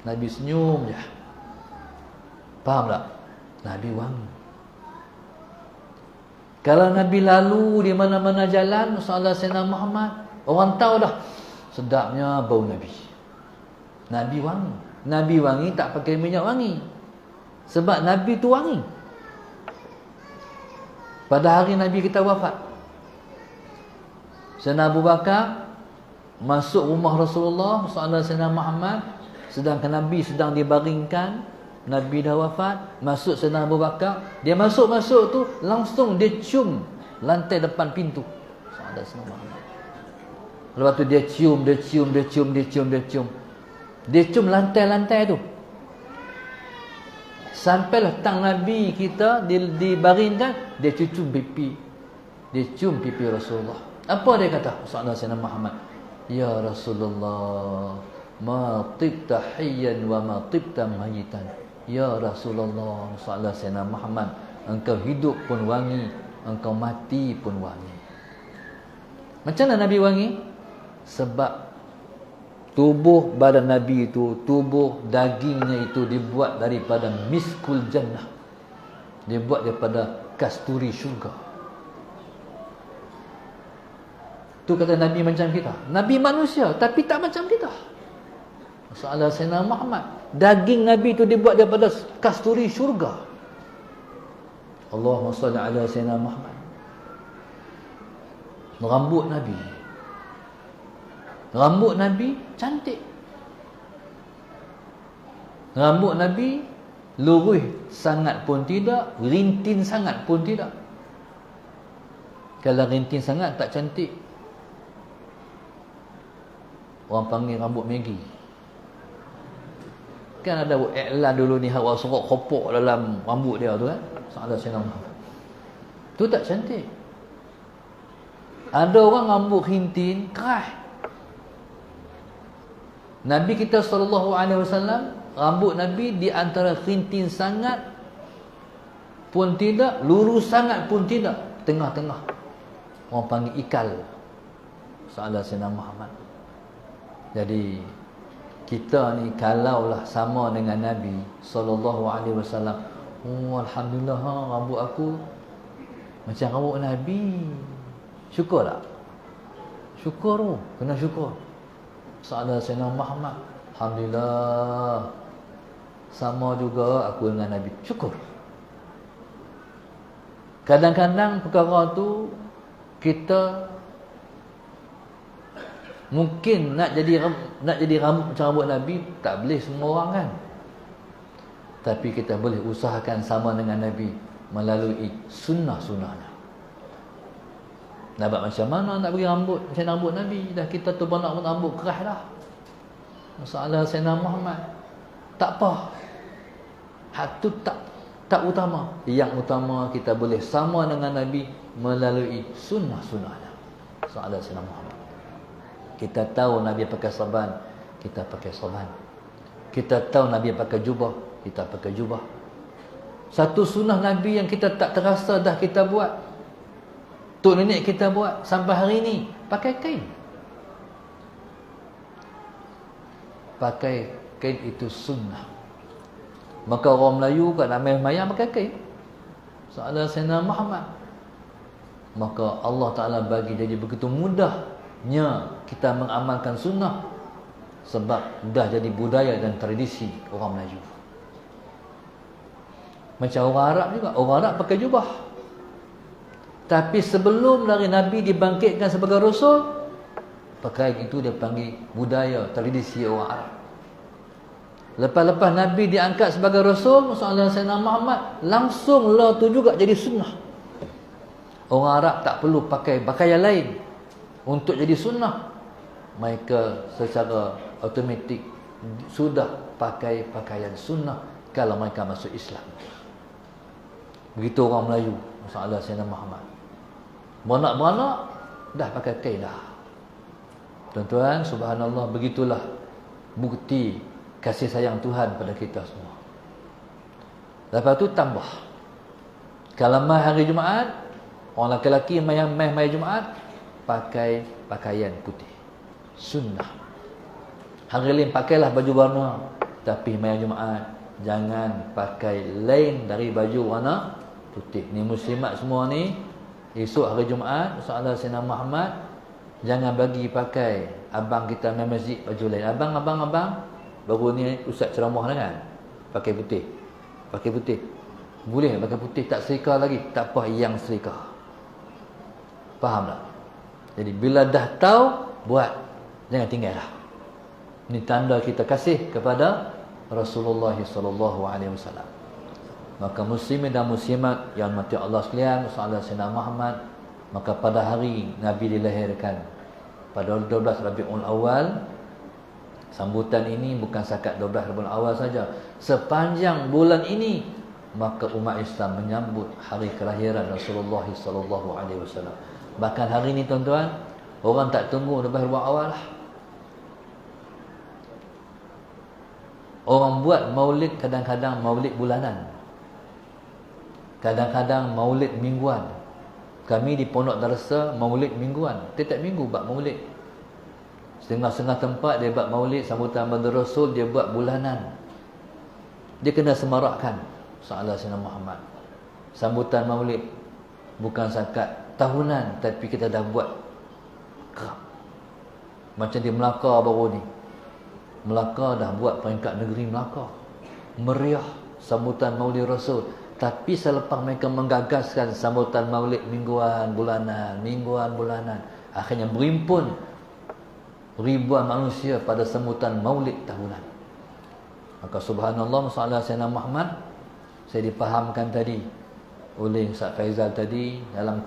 Nabi senyum je. Faham tak? Nabi wangi. Kalau Nabi lalu di mana-mana jalan, Sallallahu alaihi wasallam Muhammad, orang tahu dah sedapnya bau Nabi. Nabi wangi. Nabi wangi tak pakai minyak wangi. Sebab Nabi tu wangi. Pada hari Nabi kita wafat, Sayyidina Abu Bakar masuk rumah Rasulullah sallallahu alaihi wasallam Muhammad, sedangkan Nabi sedang dibaringkan, Nabi dah wafat. Masuk Sayyidina Abu Bakar, dia masuk tu langsung dia cium lantai depan pintu sallallahu alaihi wasallam Muhammad. Lepas tu dia cium lantai-lantai tu. Sampailah tang Nabi kita dibaringkan, dia cium pipi Rasulullah. Apa dia kata? Sallallahu alaihi wasallam Muhammad, ya Rasulullah, ma tibta hayyan wa ma tibta mayitan. Ya Rasulullah sallallahu alaihi wasallam Muhammad, engkau hidup pun wangi, engkau mati pun wangi. Macam mana Nabi wangi? Sebab tubuh badan Nabi itu, tubuh dagingnya itu dibuat daripada miskul jannah. Dibuat daripada kasturi syurga. Tu kata Nabi macam kita. Nabi manusia tapi tak macam kita. Sallallahu alaihi wasallam Muhammad, daging Nabi itu dibuat daripada kasturi syurga. Allahumma salli ala sayyidina Muhammad. Rambut Nabi cantik. Rambut Nabi lurus sangat pun tidak, rintin sangat pun tidak. Kalau rintin sangat tak cantik, orang panggil rambut Maggi. Kan ada iklan dulu ni, awak serok kopok dalam rambut dia tu kan, Sahadat Sayyidina Muhammad. Tu tak cantik. Ada orang rambut rintin keras. Nabi kita SAW, rambut Nabi di antara rintin sangat pun tidak, lurus sangat pun tidak, tengah-tengah. Orang panggil ikal. Sahadat Sayyidina Muhammad. Jadi kita ni kalaulah sama dengan Nabi SAW, oh alhamdulillah, rambut aku macam rambut Nabi. Syukur tak? Syukur tu, kena syukur. Sahadat Sayyidina Muhammad, alhamdulillah, sama juga aku dengan Nabi. Syukur. Kadang-kadang perkara tu kita mungkin nak jadi rambut macam rambut Nabi, tak boleh semua orang kan. Tapi kita boleh usahakan sama dengan Nabi melalui sunnah-sunnahnya. Nak buat macam mana nak bagi rambut macam rambut Nabi? Dah kita tu nak rambut keras dah. Masalah Sayyidina Muhammad, tak apa. Hak tu tak utama. Yang utama kita boleh sama dengan Nabi melalui sunnah-sunnahnya. Masalah Sayyidina Muhammad. Kita tahu Nabi pakai saban, kita pakai saban. Kita tahu Nabi pakai jubah, kita pakai jubah. Satu sunnah Nabi yang kita tak terasa dah kita buat, tok nenek kita buat sampai hari ini, pakai kain. Pakai kain itu sunnah. Maka orang Melayu kat ramai mayang pakai kain. Soalan Sayyidina Muhammad. Maka Allah Ta'ala bagi jadi begitu mudahnya kita mengamalkan sunnah, sebab dah jadi budaya dan tradisi orang Melayu. Macam orang Arab juga, orang Arab pakai jubah. Tapi sebelum dari Nabi dibangkitkan sebagai Rasul, pakaian itu dia panggil budaya, tradisi orang Arab. Lepas-lepas Nabi diangkat sebagai Rasul, Rasulullah Sayyidina Muhammad, langsung lah tu juga jadi sunnah. Orang Arab tak perlu pakai pakaian lain untuk jadi sunnah. Mereka secara automatik sudah pakai pakaian sunnah kalau mereka masuk Islam. Begitu orang Melayu, Rasulullah Sayyidina Muhammad. Beranak-beranak dah pakai kain dah. Tuan-tuan, subhanallah, begitulah bukti kasih sayang Tuhan pada kita semua. Lepas tu tambah, kalau mai hari Jumaat, orang lelaki mai Jumaat pakai pakaian putih, sunnah. Hari lain pakailah baju warna, tapi mai Jumaat jangan pakai lain dari baju warna putih. Ni muslimat semua ni, esok hari Jumaat, Sahadat Sayyidina Muhammad, jangan bagi pakai abang kita main masjid baju lain. Abang, baru ni ustaz ceramah dah kan, pakai putih. Pakai putih. Boleh pakai putih, tak serika lagi, tak apa yang serika. Faham tak? Jadi bila dah tahu, buat, jangan tinggal lah. Ini tanda kita kasih kepada Rasulullah SAW. Maka muslimin dan muslimat yang mati Allah sekalian, Sahadat Sayyidina Muhammad, maka pada hari Nabi dilahirkan pada 12 Rabiul Awal, sambutan ini bukan sakat 12 Rabiul Awal saja. Sepanjang bulan ini, maka umat Islam menyambut hari kelahiran Rasulullah SAW. Bahkan hari ini tuan-tuan, orang tak tunggu 12 Rabiul Awal lah. Orang buat maulid, kadang-kadang maulid bulanan, kadang-kadang maulid mingguan. Kami di Pondok Darsa maulid mingguan, tiap minggu buat maulid. Setengah-setengah tempat dia buat maulid, sambutan Badar Rasul dia buat bulanan. Dia kena semarakkan Sahadat Sayyidina Muhammad. Sambutan maulid bukan sakat tahunan, tapi kita dah buat kerap. Macam di Melaka baru ni, Melaka dah buat peringkat negeri Melaka, meriah sambutan maulid Rasul. Tapi selepas mereka menggagaskan sambutan maulid mingguan, bulanan, akhirnya berimpun ribuan manusia pada sambutan maulid tahunan. Maka subhanallah, Sahadat Sayyidina Muhammad saya dipahamkan tadi oleh Ustaz Faizal tadi, dalam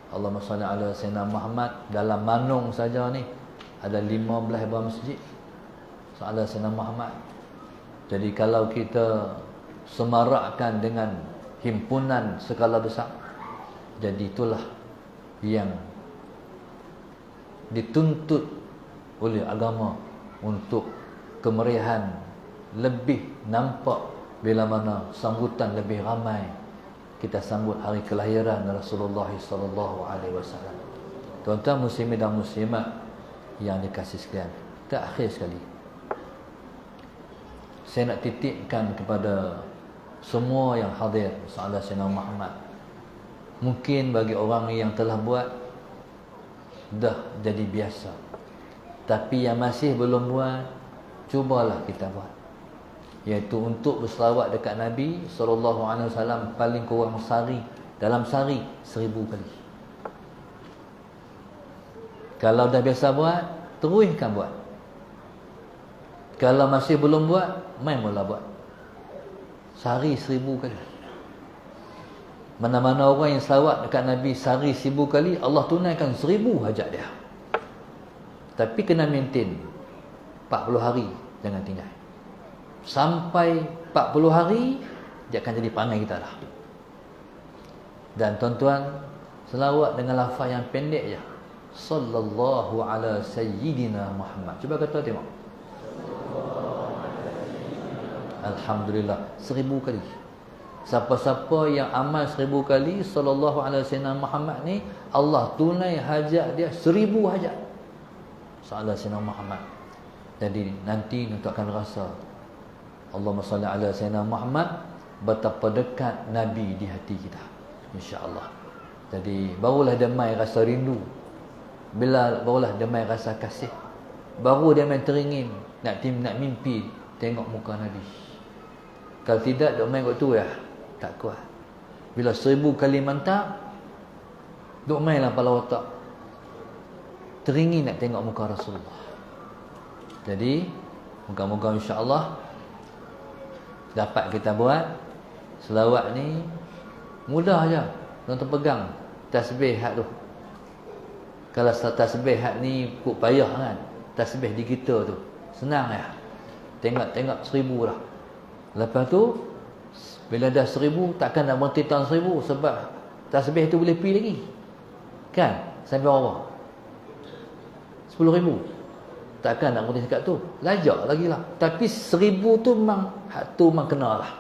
Allahumma salli ala sayyidina Muhammad, dalam Manung saja ni ada 15 buah masjid ala sayyidina Muhammad. Jadi kalau kita semarakkan dengan himpunan skala besar, jadi itulah yang dituntut oleh agama untuk kemeriahan lebih nampak bila mana sambutan lebih ramai. Kita sambut hari kelahiran Rasulullah sallallahu alaihi wasallam. Tuan-tuan muslimin dan muslimat yang dikasihi sekalian, terakhir sekali saya nak titipkan kepada semua yang hadir salat Sayyidina Muhammad. Mungkin bagi orang yang telah buat dah jadi biasa, tapi yang masih belum buat, cubalah kita buat, iaitu untuk berselawat dekat Nabi sallallahu alaihi wasallam paling kurang dalam sehari 1000 kali. Kalau dah biasa buat, teruskan buat. Kalau masih belum buat, main mula buat. Sehari 1000 kali. Mana-mana orang yang selawat dekat Nabi sehari 1000 kali, Allah tunaikan 1000 hajat dia. Tapi kena maintain 40 hari, jangan tinggal. Sampai 40 hari, dia akan jadi perangai kita dah. Dan tuan-tuan, selawat dengan lafaz yang pendek je. Sallallahu ala sayyidina Muhammad. Cuba kata tengok. Alhamdulillah, 1000 kali. Siapa-siapa yang amal 1000 kali sallallahu alaihi wasallam Muhammad ni, Allah tunai hajat dia 1000 hajat. Sallallahu alaihi Muhammad. Jadi nanti kita akan rasa Allahumma salli ala sayyidina Muhammad, betapa dekat Nabi di hati kita, insya-Allah. Jadi barulah damai rasa rindu, barulah damai rasa kasih, baru damai teringin nak mimpi tengok muka Nabi. Kalau tidak, duk main kat tu ya, tak kuat. Bila 1000 kali mantap, duk mainlah kepala otak, teringin nak tengok muka Rasulullah. Jadi moga-moga insya-Allah dapat kita buat selawat ni. Mudah aja, tuan-tuan pegang tasbih hak tu. Kalau tasbih hak ni kok payah kan, tasbih di kita tu senang ya. Tengok 1000 dah. Lepas tu bila dah 1000, takkan nak berhenti tahun 1000, sebab tasbih tu boleh pergi lagi kan, sampai berapa? 10,000. Takkan nak berhenti dekat tu, lajak lagi lah. Tapi 1000 tu memang hak tu memang kena lah.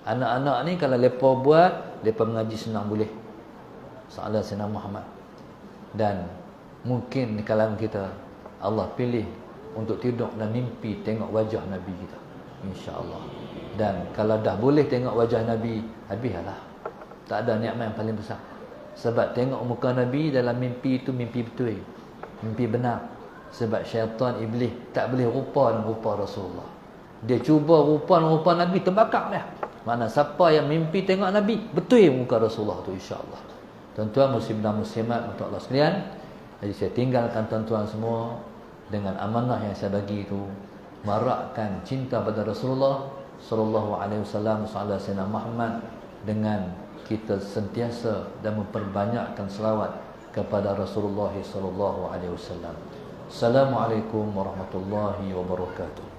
Anak-anak ni kalau mereka buat, mereka mengaji senang boleh. Salat Sayyidina Muhammad. Dan mungkin di kalangan kita Allah pilih untuk tidur dan mimpi tengok wajah Nabi kita, insya-Allah. Dan kalau dah boleh tengok wajah Nabi, habislah. Tak ada nikmat yang paling besar. Sebab tengok muka Nabi dalam mimpi itu mimpi betul, mimpi benar. Sebab syaitan iblis tak boleh rupa dengan rupa Rasulullah. Dia cuba rupa dengan rupa Nabi, terbakar dia. Mana siapa yang mimpi tengok Nabi, betul muka Rasulullah tu, insya-Allah. Tuan-tuan muslim dan muslimat untuk Allah sekalian, jadi saya tinggalkan tuan-tuan semua dengan amanah yang saya bagi itu, marakkan cinta pada Rasulullah sallallahu alaihi wasallam, sallallahu alaihi Muhammad, dengan kita sentiasa dan memperbanyakkan selawat kepada Rasulullah sallallahu alaihi wasallam. Assalamualaikum warahmatullahi wabarakatuh.